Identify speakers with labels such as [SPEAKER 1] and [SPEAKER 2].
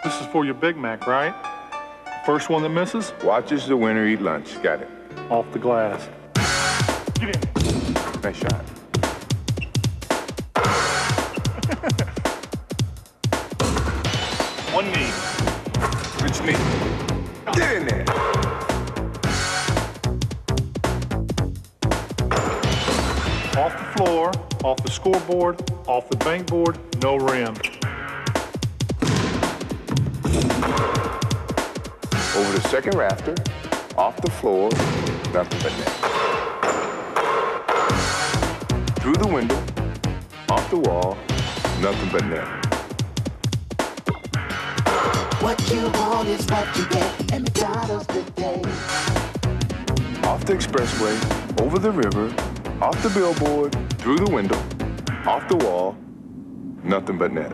[SPEAKER 1] This is for your Big Mac, right? First one that misses?
[SPEAKER 2] Watches the winner eat lunch. Got it.
[SPEAKER 1] Off the glass. Get in.
[SPEAKER 2] Nice shot.
[SPEAKER 1] One knee.
[SPEAKER 2] Which knee? Get in there.
[SPEAKER 1] Off the floor, off the scoreboard, off the bank board, no rim.
[SPEAKER 2] Over the second rafter, off the floor, nothing but net. Through the window, off the wall, nothing but net.
[SPEAKER 3] What you want is what you get, and McDonald's today.
[SPEAKER 2] Off the expressway, over the river, off the billboard, through the window, off the wall, nothing but net.